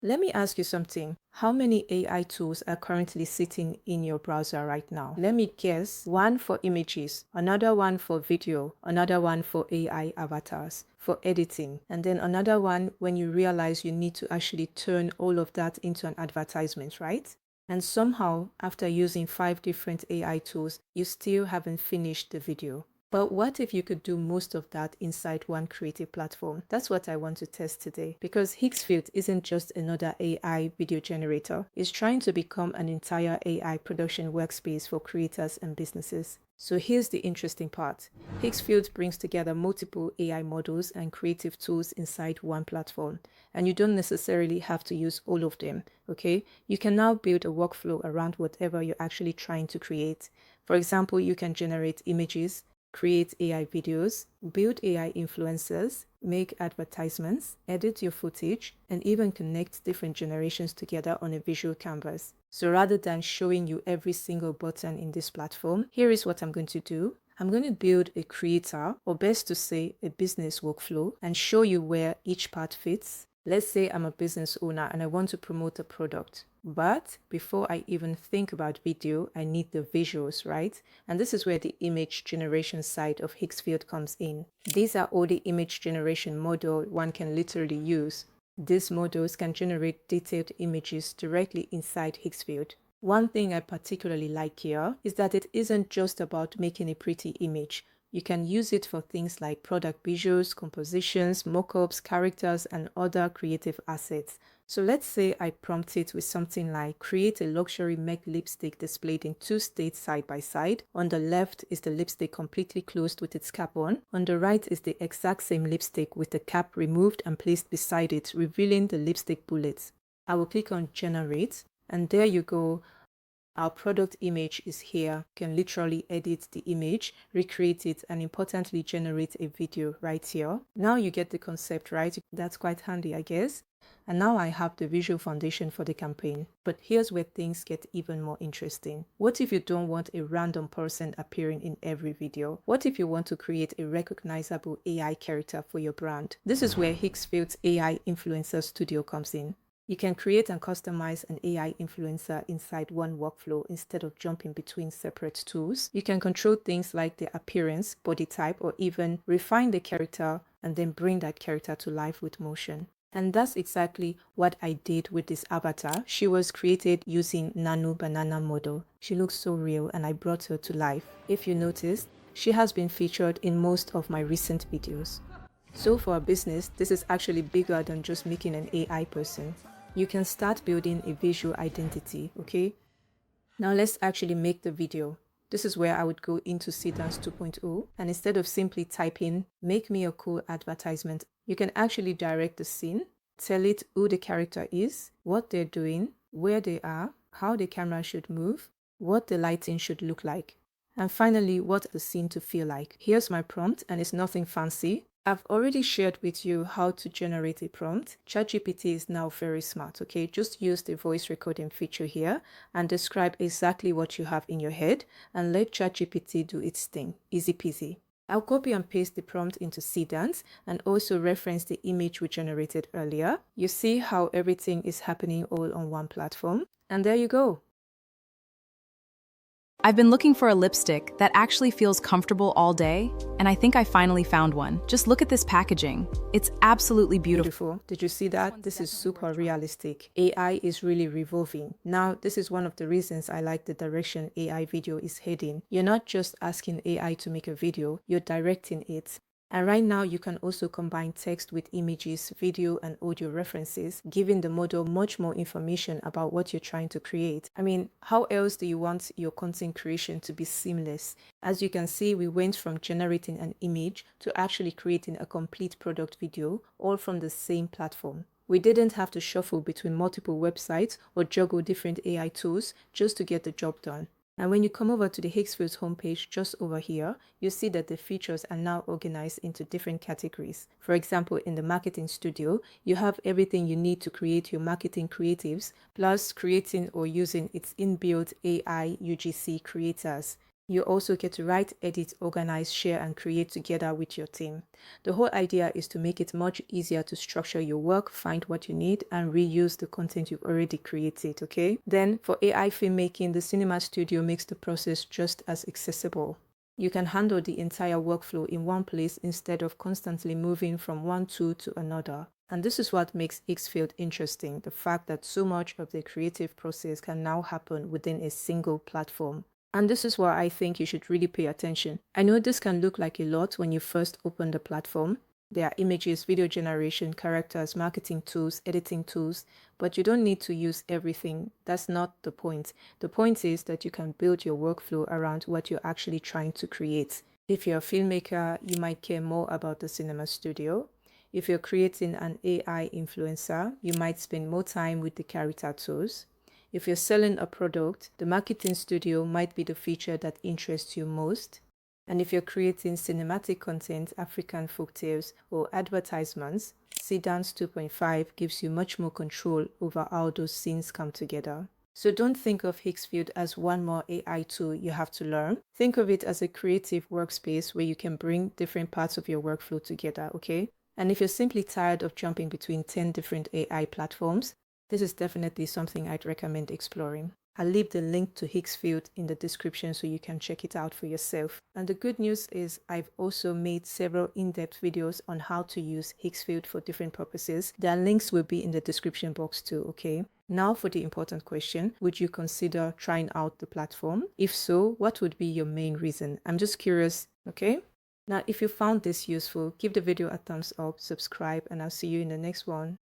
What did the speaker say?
Let me ask you something. How many AI tools are currently sitting in your browser right now? Let me guess. One for images, another one for video, another one for AI avatars, for editing, and then another one when you realize you need to actually turn all of that into an advertisement, right? And somehow, after using 5 different AI tools, you still haven't finished the video. But what if you could do most of that inside one creative platform? That's what I want to test today, because Higgsfield isn't just another AI video generator. It's trying to become an entire AI production workspace for creators and businesses. So here's the interesting part. Higgsfield brings together multiple AI models and creative tools inside one platform. And you don't necessarily have to use all of them, okay? You can now build a workflow around whatever you're actually trying to create. For example, you can generate images, create AI videos, build AI influencers, make advertisements, edit your footage, and even connect different generations together on a visual canvas. So rather than showing you every single button in this platform, here is what I'm going to do. I'm going to build a creator, or best to say a business workflow, and show you where each part fits. Let's say I'm a business owner and I want to promote a product. But before I even think about video, I need the visuals, right? And this is where the image generation side of Higgsfield comes in. These are all the image generation model one can literally use. These models can generate detailed images directly inside Higgsfield. One thing I particularly like here is that it isn't just about making a pretty image. You can use it for things like product visuals, compositions, mockups, characters, and other creative assets. So let's say I prompt it with something like create a luxury MAC lipstick displayed in 2 states side by side. On the left is the lipstick completely closed with its cap on. On the right is the exact same lipstick with the cap removed and placed beside it, revealing the lipstick bullets. I will click on generate, and there you go. Our product image is here. You can literally edit the image, recreate it, and importantly generate a video right here. Now you get the concept, right? That's quite handy, I guess. And now I have the visual foundation for the campaign. But here's where things get even more interesting. What if you don't want a random person appearing in every video? What if you want to create a recognizable AI character for your brand? This is where Higgsfield's AI Influencer Studio comes in. You can create and customize an AI influencer inside one workflow instead of jumping between separate tools. You can control things like the appearance, body type, or even refine the character and then bring that character to life with motion. And that's exactly what I did with this avatar. She was created using Nano Banana model. She looks so real and I brought her to life. If you noticed, she has been featured in most of my recent videos. So for a business, this is actually bigger than just making an AI person. You can start building a visual identity, okay? Now let's actually make the video. This is where I would go into Seedance 2.0, and instead of simply typing, make me a cool advertisement, you can actually direct the scene, tell it who the character is, what they're doing, where they are, how the camera should move, what the lighting should look like, and finally, what the scene to feel like. Here's my prompt, and it's nothing fancy. I've already shared with you how to generate a prompt. ChatGPT is now very smart, okay? Just use the voice recording feature here and describe exactly what you have in your head and let ChatGPT do its thing. Easy peasy. I'll copy and paste the prompt into Seedance and also reference the image we generated earlier. You see how everything is happening all on one platform. And there you go. I've been looking for a lipstick that actually feels comfortable all day, and I think I finally found one. Just look at this packaging. It's absolutely beautiful. Did you see that? This is super realistic. AI is really revolving. Now, this is one of the reasons I like the direction AI video is heading. You're not just asking AI to make a video, you're directing it. And right now, you can also combine text with images, video, and audio references, giving the model much more information about what you're trying to create. I mean, how else do you want your content creation to be seamless? As you can see, we went from generating an image to actually creating a complete product video, all from the same platform. We didn't have to shuffle between multiple websites or juggle different AI tools just to get the job done. And when you come over to the Higgsfield's homepage just over here, you see that the features are now organized into different categories. For example, in the marketing studio, you have everything you need to create your marketing creatives, plus creating or using its inbuilt AI UGC creators. You also get to write, edit, organize, share, and create together with your team. The whole idea is to make it much easier to structure your work, find what you need, and reuse the content you've already created, okay? Then for AI filmmaking, the Cinema Studio makes the process just as accessible. You can handle the entire workflow in one place instead of constantly moving from one tool to another. And this is what makes higgsfield interesting, the fact that so much of the creative process can now happen within a single platform. And this is why I think you should really pay attention. I know this can look like a lot when you first open the platform. There are images, video generation, characters, marketing tools, editing tools, but you don't need to use everything. That's not the point. The point is that you can build your workflow around what you're actually trying to create. If you're a filmmaker, you might care more about the cinema studio. If you're creating an AI influencer, you might spend more time with the character tools. If you're selling a product, the marketing studio might be the feature that interests you most. And if you're creating cinematic content, African folktales, or advertisements, Seedance 2.5 gives you much more control over how those scenes come together. So don't think of Higgsfield as one more AI tool you have to learn. Think of it as a creative workspace where you can bring different parts of your workflow together, okay? And if you're simply tired of jumping between 10 different AI platforms, this is definitely something I'd recommend exploring. I'll leave the link to Higgsfield in the description so you can check it out for yourself. And the good news is I've also made several in-depth videos on how to use Higgsfield for different purposes. Their links will be in the description box too, okay? Now for the important question, would you consider trying out the platform? If so, what would be your main reason? I'm just curious, okay? Now, if you found this useful, give the video a thumbs up, subscribe, and I'll see you in the next one.